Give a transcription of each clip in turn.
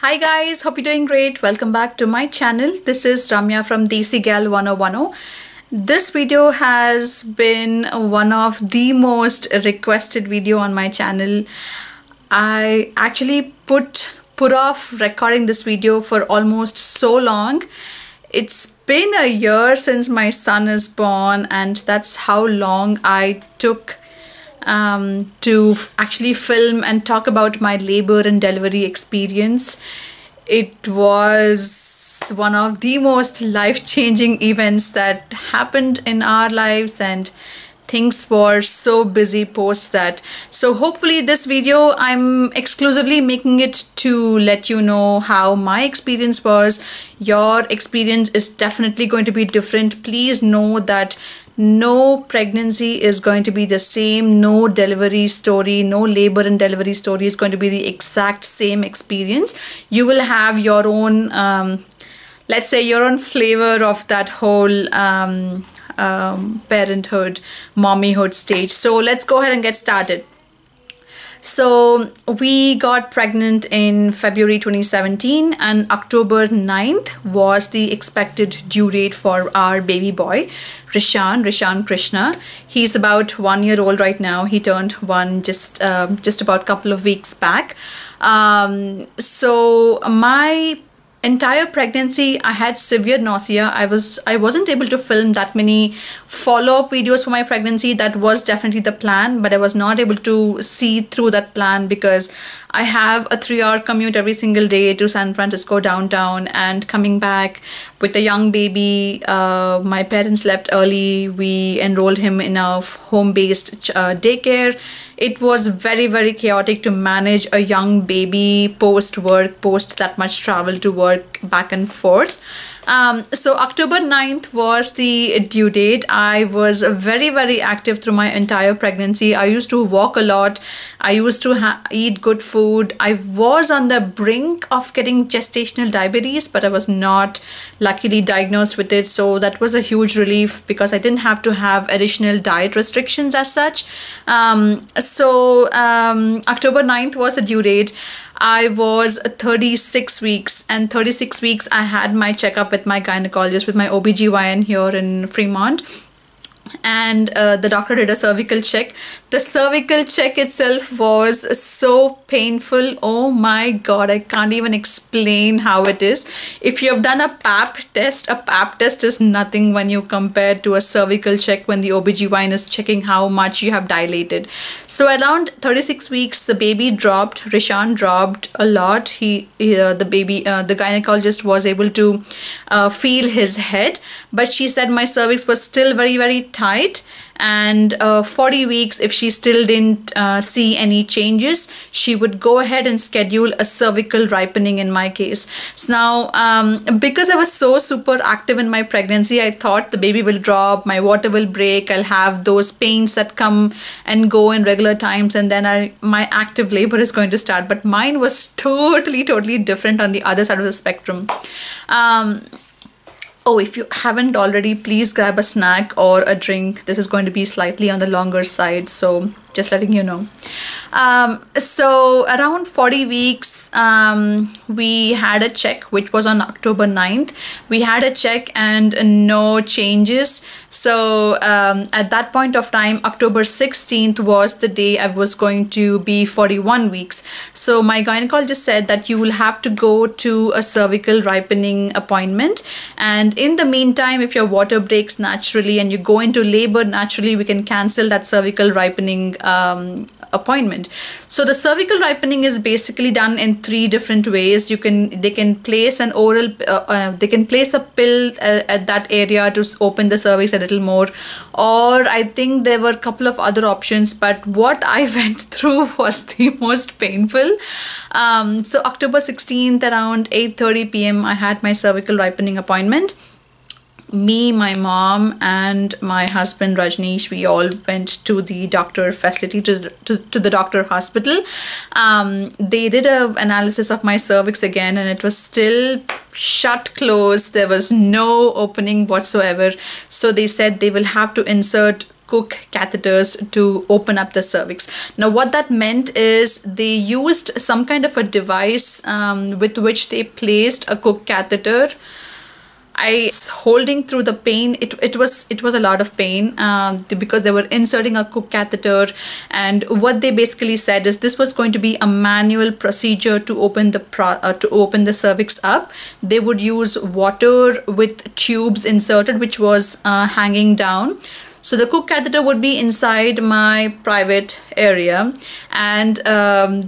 Hi guys, hope you're doing great. Welcome back to my channel. This is Ramya from Desigal1010. This video has been one of the most requested video on my channel. I actually put off recording this video for almost so long. It's been a year since my son is born, and that's how long I took to actually film and talk about my labor and delivery experience. It was one of the most life-changing events that happened in our lives, and things were so busy post that. So hopefully this video I'm exclusively making it to let you know how my experience was. Your experience is definitely going to be different. Please know that no pregnancy is going to be the same, no delivery story, no labor and delivery story is going to be the exact same experience. You will have your own, let's say, your own flavor of that whole parenthood, mommyhood stage. So let's go ahead and get started. So we got pregnant in February 2017, and October 9th was the expected due date for our baby boy, Rishan Krishna. He's about 1 year old right now. He turned one just about a couple of weeks back. So my entire pregnancy I had severe nausea. I wasn't able to film that many follow-up videos for my pregnancy. That was definitely the plan, but I was not able to see through that plan because I have a 3-hour commute every single day to San Francisco downtown, and coming back with a young baby. My parents left early. We enrolled him in a home-based daycare. It was very, very chaotic to manage a young baby post that much travel to work back and forth. So October 9th was the due date. I was very, very active through my entire pregnancy. I used to walk a lot. I used to eat good food. I was on the brink of getting gestational diabetes, but I was not luckily diagnosed with it. So that was a huge relief because I didn't have to have additional diet restrictions as such. So October 9th was the due date. I was 36 weeks, and 36 weeks I had my checkup with my gynecologist, with my OBGYN here in Fremont. And the doctor did a cervical check. The cervical check itself was so painful. Oh my god, I can't even explain how it is. If you have done a pap test is nothing when you compare to a cervical check when the OBGYN is checking how much you have dilated. So around 36 weeks the baby dropped. Rishan dropped a lot. The gynecologist was able to feel his head, but she said my cervix was still very, very tight, and 40 weeks, if she still didn't see any changes, she would go ahead and schedule a cervical ripening in my case. So now because I was so super active in my pregnancy, I thought the baby will drop, my water will break, I'll have those pains that come and go in regular times, and then my active labor is going to start. But mine was totally different on the other side of the spectrum. Oh, if you haven't already, please grab a snack or a drink. This is going to be slightly on the longer side, so just letting you know. So around 40 weeks, we had a check, which was on October 9th. We had a check and no changes. So at that point of time, October 16th was the day I was going to be 41 weeks. So my gynecologist said that you will have to go to a cervical ripening appointment, and in the meantime, if your water breaks naturally and you go into labor naturally, we can cancel that cervical ripening appointment. So the cervical ripening is basically done in 3 different ways. They can place an oral, they can place a pill at that area to open the cervix a little more, or I think there were a couple of other options, but what I went through was the most painful. So October 16th around 8:30 p.m. I had my cervical ripening appointment. Me, my mom, and my husband Rajneesh, we all went to the doctor facility, to the doctor hospital. They did an analysis of my cervix again, and it was still shut closed. There was no opening whatsoever. So they said they will have to insert Cook catheters to open up the cervix. Now what that meant is they used some kind of a device with which they placed a Cook catheter. I was holding through the pain. It was a lot of pain because they were inserting a Cook catheter, and what they basically said is this was going to be a manual procedure to open the cervix up. They would use water with tubes inserted, which was hanging down. So the Cook catheter would be inside my private area, and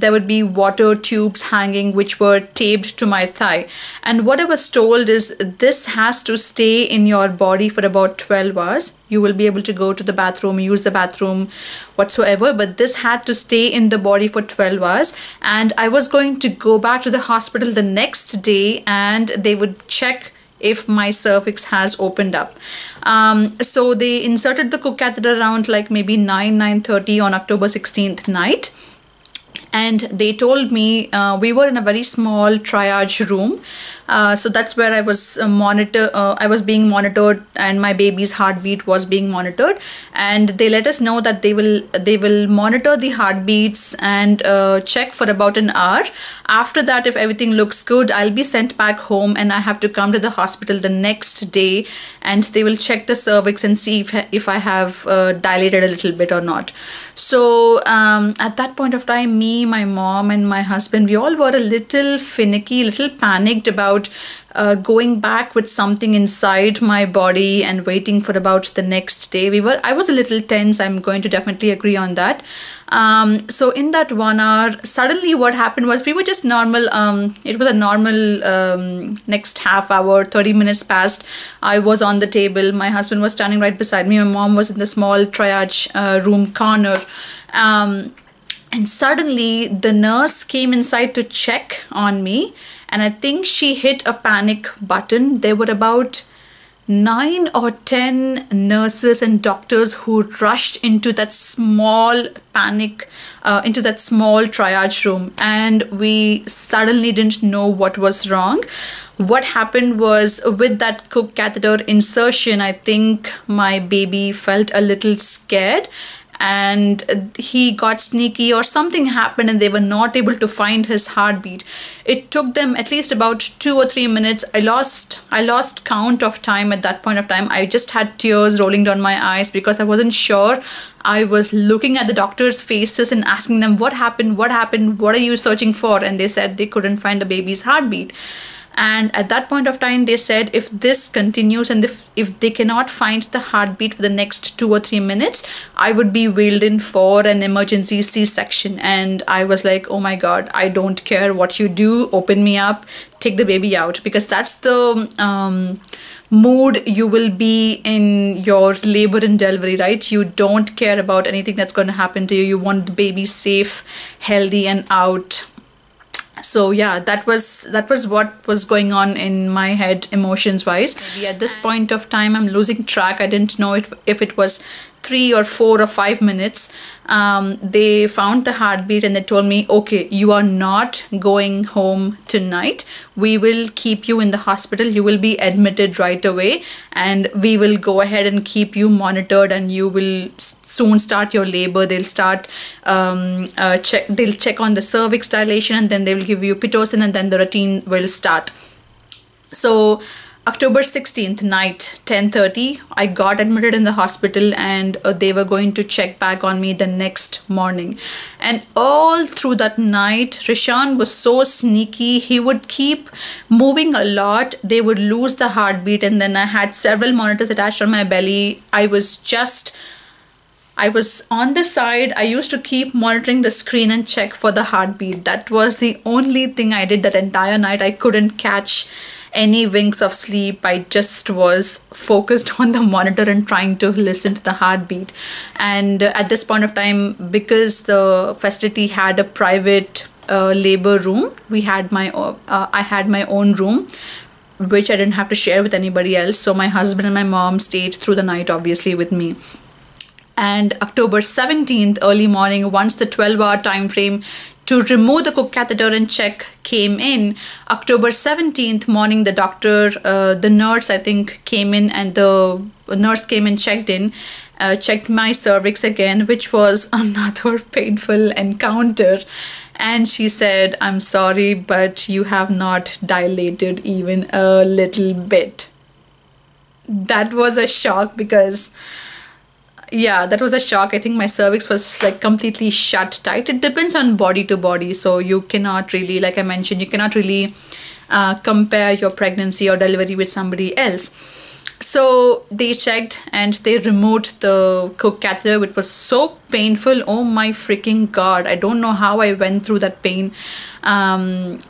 there would be water tubes hanging which were taped to my thigh. And what I was told is this has to stay in your body for about 12 hours. You will be able to go to the bathroom, use the bathroom, whatsoever, but this had to stay in the body for 12 hours. And I was going to go back to the hospital the next day, and they would check if my cervix has opened up. So they inserted the Cook catheter around like maybe 9:30 on October 16th night. And they told me we were in a very small triage room. So that's where I was I was being monitored, and my baby's heartbeat was being monitored. And they let us know that they will monitor the heartbeats and check for about an hour. After that, if everything looks good, I'll be sent back home, and I have to come to the hospital the next day, and they will check the cervix and see if I have dilated a little bit or not. So at that point of time, me, my mom, and my husband, we all were a little finicky, little panicked about going back with something inside my body and waiting for about the next day. I was a little tense. I'm going to definitely agree on that. So in that 1 hour, suddenly what happened was we were just normal. It was a normal next half hour, 30 minutes passed. I was on the table. My husband was standing right beside me. My mom was in the small triage room corner. And suddenly the nurse came inside to check on me, and I think she hit a panic button. There were about 9 or 10 nurses and doctors who rushed into that small triage room, and we suddenly didn't know what was wrong. What happened was, with that Cook catheter insertion, I think my baby felt a little scared, and he got sneaky, or something happened, and they were not able to find his heartbeat. It took them at least about 2 or 3 minutes. I lost count of time at that point of time. I just had tears rolling down my eyes because I wasn't sure. I was looking at the doctors' faces and asking them, what happened, what are you searching for? And they said they couldn't find the baby's heartbeat. And at that point of time, they said if this continues and if they cannot find the heartbeat for the next 2 or 3 minutes, I would be wheeled in for an emergency C-section. And I was like, oh my God, I don't care what you do. Open me up, take the baby out, because that's the mood you will be in your labor and delivery, right? You don't care about anything that's going to happen to you. You want the baby safe, healthy, and out. So yeah, that was what was going on in my head emotions wise. Maybe at this point of time I'm losing track. I didn't know if it was 3 or 4 or 5 minutes. They found the heartbeat and they told me, okay, you are not going home tonight. We will keep you in the hospital. You will be admitted right away, and we will go ahead and keep you monitored, and you will soon start your labor. They'll start they'll check on the cervix dilation, and then they will give you Pitocin, and then the routine will start. So October 16th night, 10:30, I got admitted in the hospital, and they were going to check back on me the next morning. And all through that night, Rishan was so sneaky. He would keep moving a lot. They would lose the heartbeat, and then I had several monitors attached on my belly. I was on the side. I used to keep monitoring the screen and check for the heartbeat. That was the only thing I did that entire night. I couldn't catch any winks of sleep. I just was focused on the monitor and trying to listen to the heartbeat. And at this point of time, because the facility had a private labor room, I had my own room, which I didn't have to share with anybody else. So my husband and my mom stayed through the night, obviously, with me. And October 17th, early morning, once the 12-hour time frame to remove the cook catheter and check came in. October 17th morning, the doctor, the nurse I think came in, and the nurse came and checked my cervix again, which was another painful encounter. And she said, I'm sorry, but you have not dilated even a little bit. That was a shock because, yeah, that was a shock. I think my cervix was like completely shut tight. It depends on body to body. So you cannot really, like I mentioned, you cannot really compare your pregnancy or delivery with somebody else. So they checked and they removed the cook catheter, which was so painful. Oh my freaking God. I don't know how I went through that pain.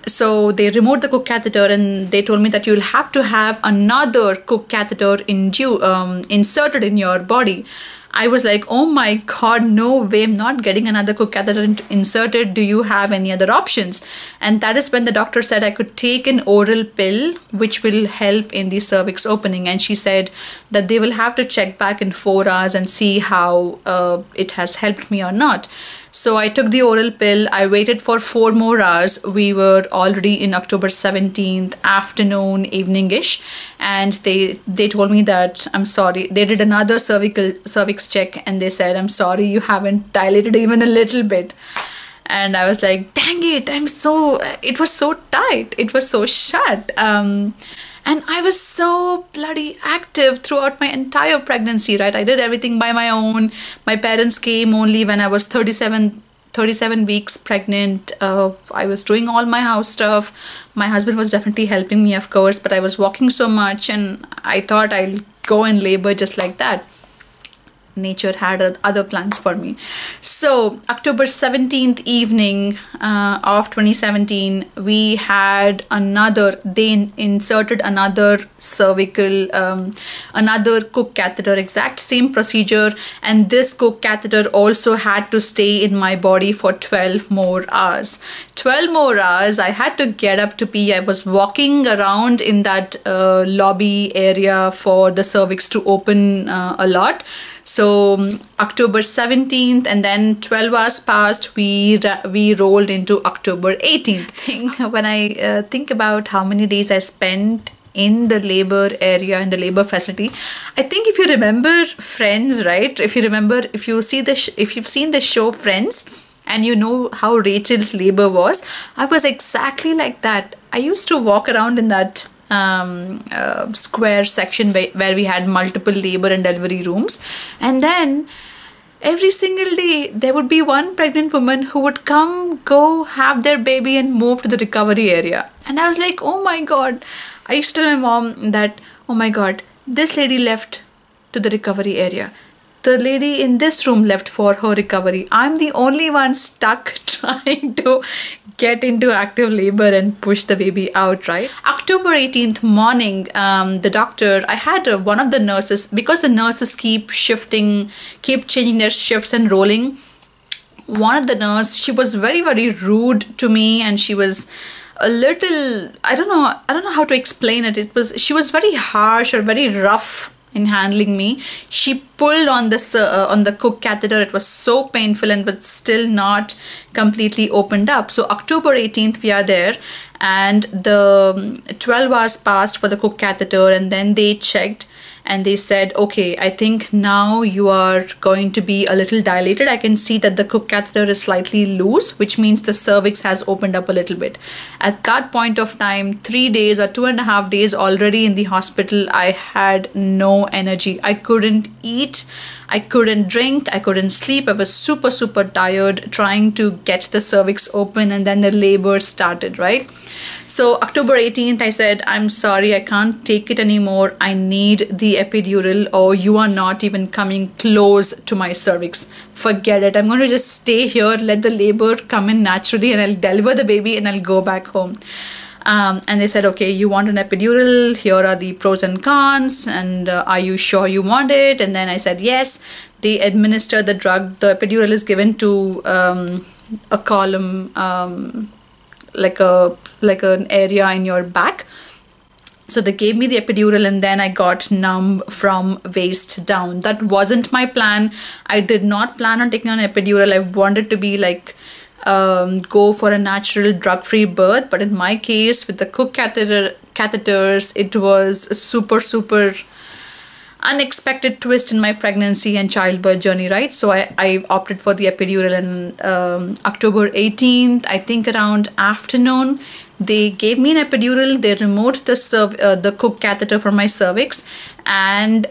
So they removed the cook catheter and they told me that you'll have to have another cook catheter inserted in your body. I was like, oh my God, no way, I'm not getting another cook catheter inserted. Do you have any other options? And that is when the doctor said I could take an oral pill, which will help in the cervix opening. And she said that they will have to check back in 4 hours and see how it has helped me or not. So I took the oral pill. I waited for 4 more hours. We were already in October 17th, afternoon, evening-ish. And they told me that, I'm sorry. They did another cervix check and they said, I'm sorry, you haven't dilated even a little bit. And I was like, dang it, it was so tight. It was so shut. And I was so bloody active throughout my entire pregnancy, right? I did everything by my own. My parents came only when I was 37 weeks pregnant. I was doing all my house stuff. My husband was definitely helping me, of course, but I was walking so much and I thought I'll go in labor just like that. Nature had other plans for me. So October 17th evening of 2017, we had they inserted another cervical, another cook catheter, exact same procedure. And this cook catheter also had to stay in my body for 12 more hours. 12 more hours, I had to get up to pee. I was walking around in that lobby area for the cervix to open a lot. So October 17th and then 12 hours passed, we rolled into October 18th. When I think about how many days I spent in the labor area, in the labor facility, I think if you remember Friends, right? If you've seen the show Friends and you know how Rachel's labor was, I was exactly like that. I used to walk around in that square section where we had multiple labor and delivery rooms, and then every single day there would be one pregnant woman who would go have their baby and move to the recovery area. And I was like, oh my God. I used to tell my mom that, oh my God, this lady left to the recovery area. The lady in this room left for her recovery. I'm the only one stuck trying to get into active labor and push the baby out, right? October 18th morning, the doctor, I had one of the nurses, because the nurses keep changing their shifts and rolling. One of the nurses, she was very, very rude to me, and she was a little, I don't know how to explain it. She was very harsh or very rough in handling me. She pulled on the cook catheter. It was so painful and was still not completely opened up. So October 18th we are there, and the 12 hours passed for the cook catheter, and then they checked and they said, okay, I think now you are going to be a little dilated. I can see that the cook catheter is slightly loose, which means the cervix has opened up a little bit. At that point of time, 3 days or 2.5 days already in the hospital, I had no energy. I couldn't eat, I couldn't drink, I couldn't sleep. I was super, super tired trying to get the cervix open, and then the labor started, right? So October 18th, I said, I'm sorry, I can't take it anymore. I need the epidural, or you are not even coming close to my cervix. Forget it. I'm going to just stay here, let the labor come in naturally, and I'll deliver the baby and I'll go back home. And they said, okay, you want an epidural, here are the pros and cons, and are you sure you want it? And then I said yes. They administer the drug. The epidural is given to a column, like an area in your back. So they gave me the epidural, and then I got numb from waist down. That wasn't my plan. I did not plan on taking an epidural. I wanted to be like go for a natural drug-free birth, but in my case with the Cook catheters, it was a super unexpected twist in my pregnancy and childbirth journey, right? So I opted for the epidural, and October 18th, I think around afternoon, they gave me an epidural. They removed the Cook catheter from my cervix, and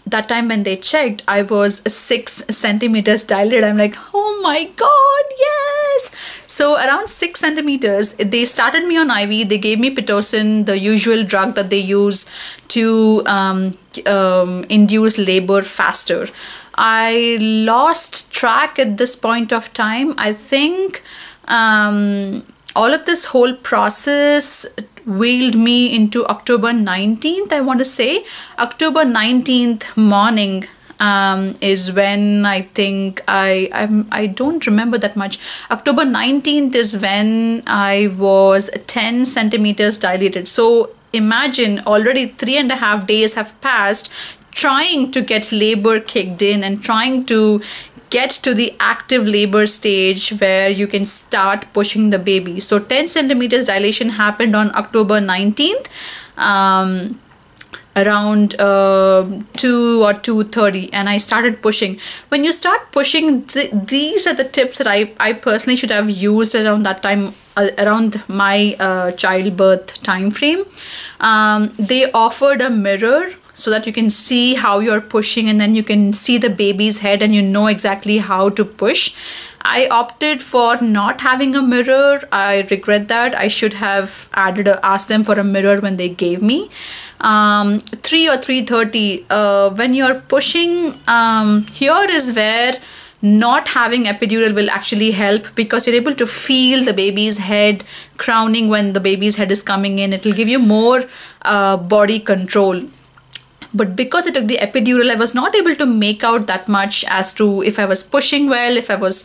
that time when they checked, I was 6 centimeters dilated. I'm like, oh my god, yes! So around 6 centimeters, they started me on IV. They gave me Pitocin, the usual drug that they use to induce labor faster. I lost track at this point of time. I think all of this whole process wheeled me into October 19th, I want to say. October 19th morning is when I think I don't remember that much. October 19th is when I was 10 centimeters dilated. So imagine, already 3.5 days have passed trying to get labor kicked in and trying to get to the active labor stage where you can start pushing the baby. So 10 centimeters dilation happened on October 19th, around 2 or 2:30, and I started pushing. When you start pushing, these are the tips that I personally should have used around that time, around my childbirth time frame. They offered a mirror so that you can see how you're pushing, and then you can see the baby's head and you know exactly how to push. I opted for not having a mirror. I regret that. I should have asked them for a mirror when they gave me. 3 or 3:30, when you're pushing, here is where not having epidural will actually help, because you're able to feel the baby's head crowning when the baby's head is coming in. It will give you more body control. But because I took the epidural, I was not able to make out that much as to if I was pushing well, if I was,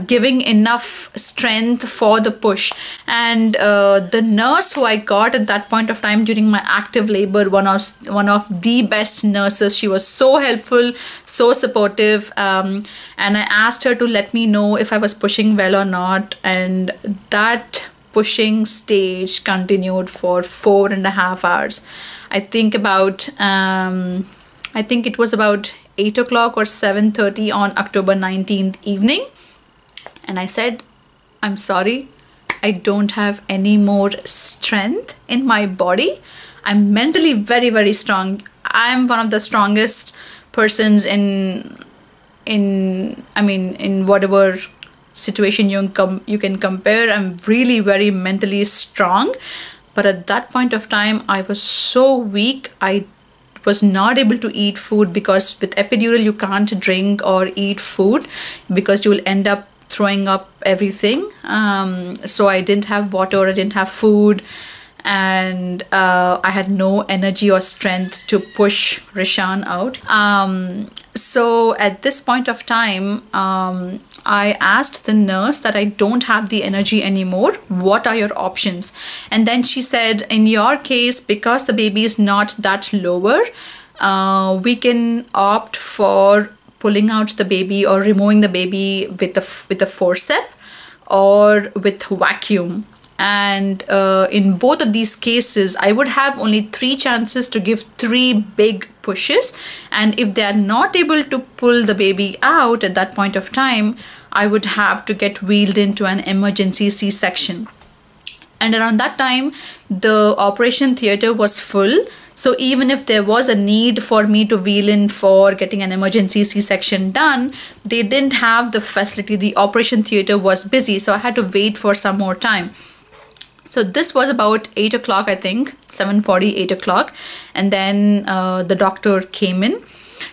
giving enough strength for the push. And the nurse who I got at that point of time during my active labor, one of the best nurses, she was so helpful, so supportive, and I asked her to let me know if I was pushing well or not, and that pushing stage continued for 4.5 hours. I think it was about 8 o'clock or 7:30 on October 19th evening, and I said, I'm sorry, I don't have any more strength in my body. I'm mentally very, very strong. I'm one of the strongest persons in whatever situation you can compare. I'm really very mentally strong, but at that point of time I was so weak. I was not able to eat food, because with epidural you can't drink or eat food because you will end up throwing up everything. So I didn't have water, I didn't have food, and I had no energy or strength to push Rishan out. So at this point of time, I asked the nurse that I don't have the energy anymore. What are your options? And then she said, in your case, because the baby is not that lower, we can opt for pulling out the baby or removing the baby with a forceps or with vacuum. And in both of these cases, I would have only 3 chances to give 3 big pushes, and if they are not able to pull the baby out at that point of time, I would have to get wheeled into an emergency C-section. And around that time, the operation theater was full. So even if there was a need for me to wheel in for getting an emergency C-section done, they didn't have the facility. The operation theater was busy, so I had to wait for some more time. So this was about 8 o'clock, I think, 7:40, 8 o'clock. And then the doctor came in.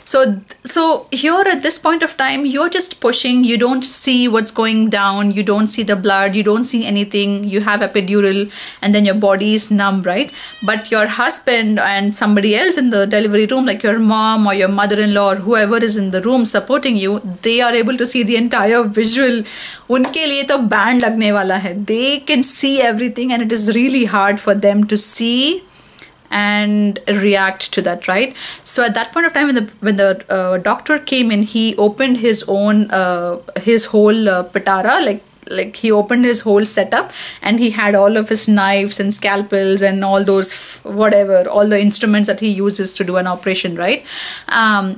So here at this point of time, you're just pushing. You don't see what's going down. You don't see the blood. You don't see anything. You have epidural, and then your body is numb, right? But your husband and somebody else in the delivery room, like your mom or your mother-in-law or whoever is in the room supporting you, they are able to see the entire visual. उनके लिए तो band लगने वाला है. They can see everything, and it is really hard for them to see and react to that, right? So at that point of time, when the doctor came in, he opened his own his whole pitara, like he opened his whole setup, and he had all of his knives and scalpels and all those whatever, all the instruments that he uses to do an operation, right?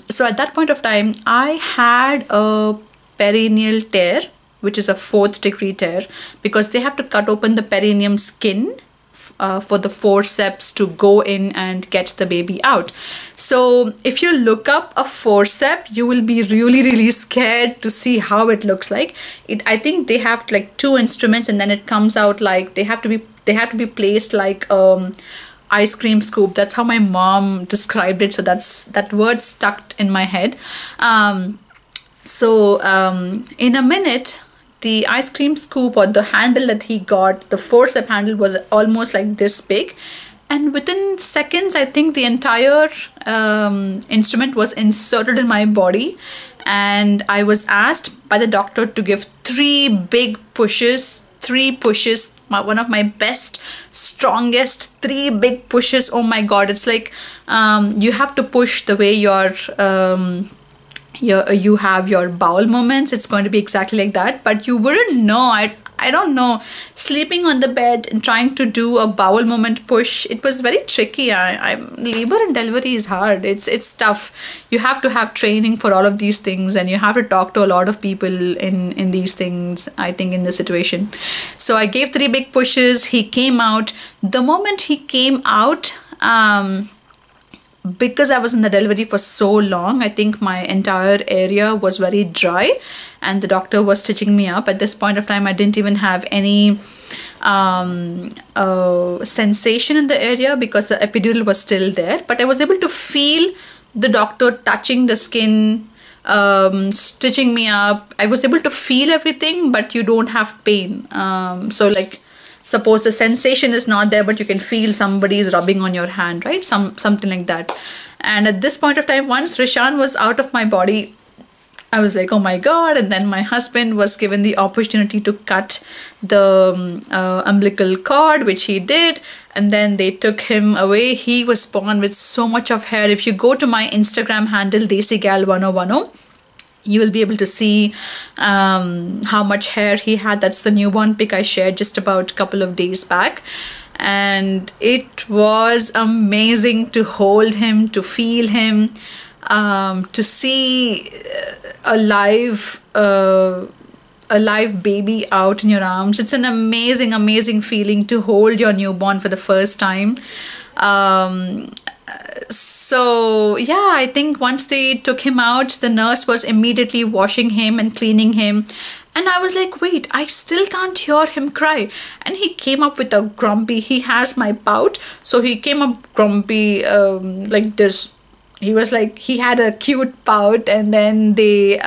So at that point of time, I had a perineal tear, which is a 4th degree tear, because they have to cut open the perineum skin for the forceps to go in and get the baby out. So if you look up a forceps, you will be really scared to see how it looks like. I think they have like 2 instruments, and then it comes out like they have to be placed like ice cream scoop. That's how my mom described it. So that word stuck in my head. In a minute, the ice cream scoop, or the handle that he got, the forceps handle, was almost like this big, and within seconds, I think the entire instrument was inserted in my body, and I was asked by the doctor to give 3 big pushes, 3 pushes, one of my best, strongest 3 big pushes. Oh my god, it's like you have to push the way you have your bowel movements. It's going to be exactly like that, but you wouldn't know. I don't know, sleeping on the bed and trying to do a bowel movement push, it was very tricky. Labor and delivery is hard. It's tough. You have to have training for all of these things, and you have to talk to a lot of people in these things, I think, in this situation. So I gave 3 big pushes. He came out. The moment he came out, because I was in the delivery for so long, I think my entire area was very dry, and the doctor was stitching me up. At this point of time, I didn't even have any sensation in the area because the epidural was still there, but I was able to feel the doctor touching the skin, stitching me up. I was able to feel everything, but you don't have pain. So like, suppose the sensation is not there, but you can feel somebody is rubbing on your hand, right? Something like that. And at this point of time, once Rishan was out of my body, I was like, oh my god. And then my husband was given the opportunity to cut the umbilical cord, which he did. And then they took him away. He was born with so much of hair. If you go to my Instagram handle, Desigal1010, you will be able to see how much hair he had. That's the newborn pic I shared just about a couple of days back. And it was amazing to hold him, to feel him, to see a live baby out in your arms. It's an amazing feeling to hold your newborn for the first time. So yeah, I think once they took him out, the nurse was immediately washing him and cleaning him, and I was like, wait, I still can't hear him cry. And he came up with a grumpy, he has my pout, so he came up grumpy, like this. He was like, he had a cute pout, and then they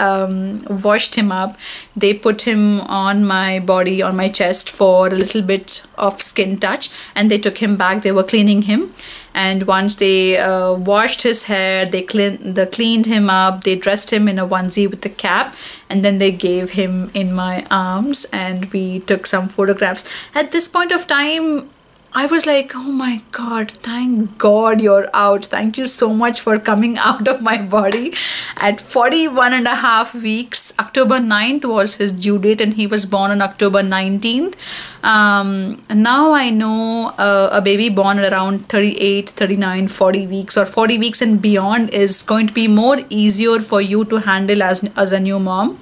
washed him up. They put him on my body, on my chest for a little bit of skin touch, and they took him back. They were cleaning him, and once they washed his hair, they cleaned him up, they dressed him in a onesie with a cap, and then they gave him in my arms, and we took some photographs. At this point of time, I was like, oh my god, thank god you're out. Thank you so much for coming out of my body at 41.5 weeks. October 9th was his due date, and he was born on October 19th. Now I know a baby born at around 38, 39, 40 weeks or 40 weeks and beyond is going to be more easier for you to handle as a new mom.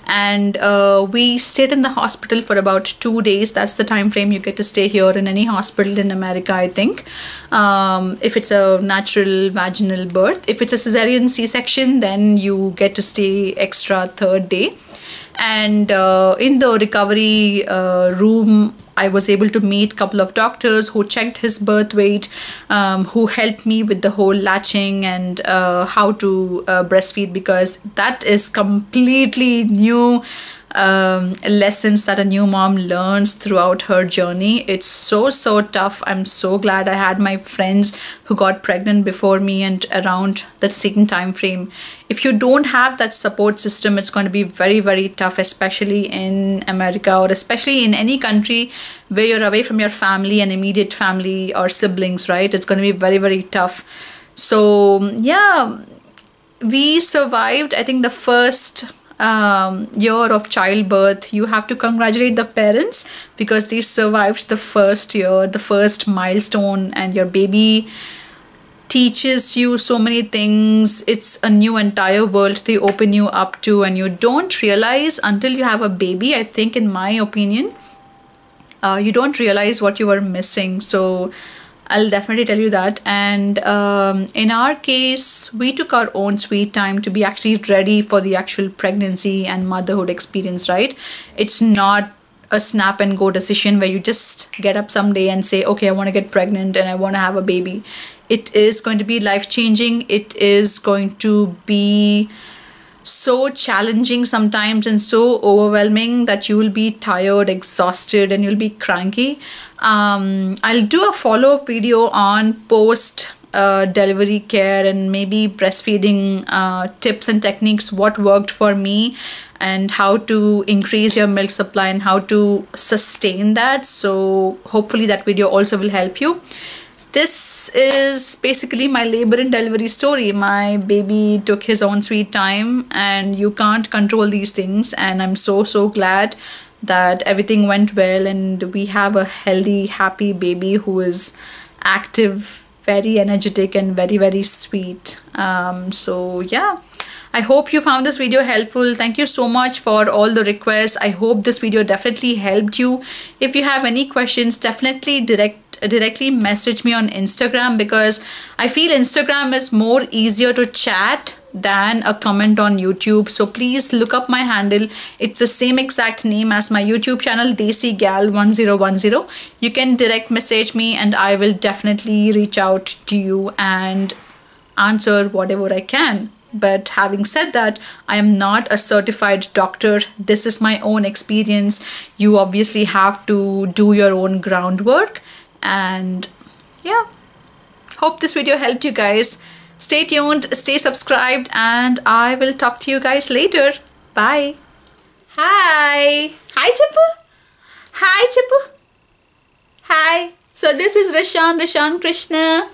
And we stayed in the hospital for about 2 days. That's the time frame you get to stay here in any hospital in America, I think, if it's a natural vaginal birth. If it's a cesarean C-section, then you get to stay extra 3rd day. And in the recovery room, I was able to meet a couple of doctors who checked his birth weight, who helped me with the whole latching and how to breastfeed, because that is completely new lessons that a new mom learns throughout her journey. It's so tough. I'm so glad I had my friends who got pregnant before me and around the same time frame. If you don't have that support system, it's going to be very tough, especially in America, or especially in any country where you're away from your family and immediate family or siblings, right? It's going to be very tough. So yeah, we survived, I think, the first year of childbirth. You have to congratulate the parents because they survived the first year, the first milestone, and your baby teaches you so many things. It's a new entire world they open you up to, and you don't realize until you have a baby, I think, in my opinion, you don't realize what you are missing. So I'll definitely tell you that. And in our case, we took our own sweet time to be actually ready for the actual pregnancy and motherhood experience, right? It's not a snap and go decision where you just get up someday and say, okay, I want to get pregnant and I want to have a baby. It is going to be life-changing. It is going to be so challenging sometimes and so overwhelming that you will be tired, exhausted, and you'll be cranky. I'll do a follow-up video on post delivery care and maybe breastfeeding tips and techniques, what worked for me, and how to increase your milk supply and how to sustain that. So hopefully that video also will help you. This is basically my labor and delivery story. My baby took his own sweet time, and you can't control these things, and I'm so glad that everything went well and we have a healthy, happy baby who is active, very energetic, and very sweet. So yeah, I hope you found this video helpful. Thank you so much for all the requests. I hope this video definitely helped you. If you have any questions, definitely directly message me on Instagram, because I feel Instagram is more easier to chat than a comment on YouTube. So please look up my handle. It's the same exact name as my YouTube channel, Desigal1010. You can direct message me and I will definitely reach out to you and answer whatever I can. But having said that, I am not a certified doctor. This is my own experience. You obviously have to do your own groundwork. And yeah, hope this video helped you guys. Stay tuned, stay subscribed, and I will talk to you guys later. Bye. Hi Chippu. Hi Chippu. Hi. So this is Rishan Krishna.